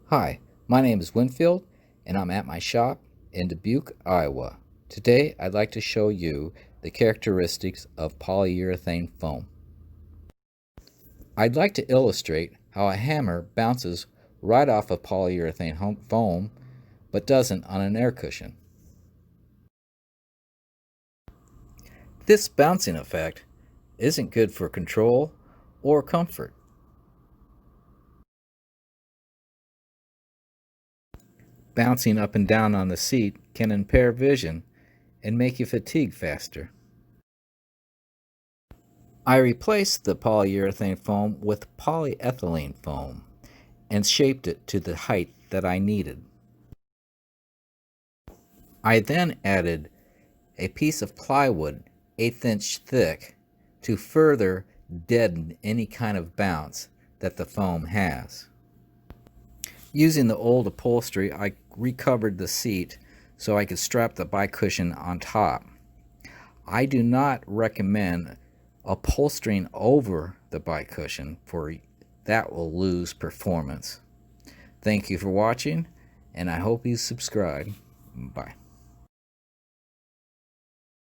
Hi, my name is Winfield, and I'm at my shop in Dubuque, Iowa. Today, I'd like to show you the characteristics of polyurethane foam. I'd like to illustrate how a hammer bounces right off of polyurethane foam, but doesn't on an air cushion. This bouncing effect isn't good for control or comfort. Bouncing up and down on the seat can impair vision and make you fatigue faster. I replaced the polyurethane foam with polyethylene foam and shaped it to the height that I needed. I then added a piece of plywood 1/8 inch thick to further deaden any kind of bounce that the foam has. Using the old upholstery, I recovered the seat so I could strap the bike cushion on top. I do not recommend upholstering over the bike cushion, for that will lose performance. Thank you for watching, and I hope you subscribe. Bye.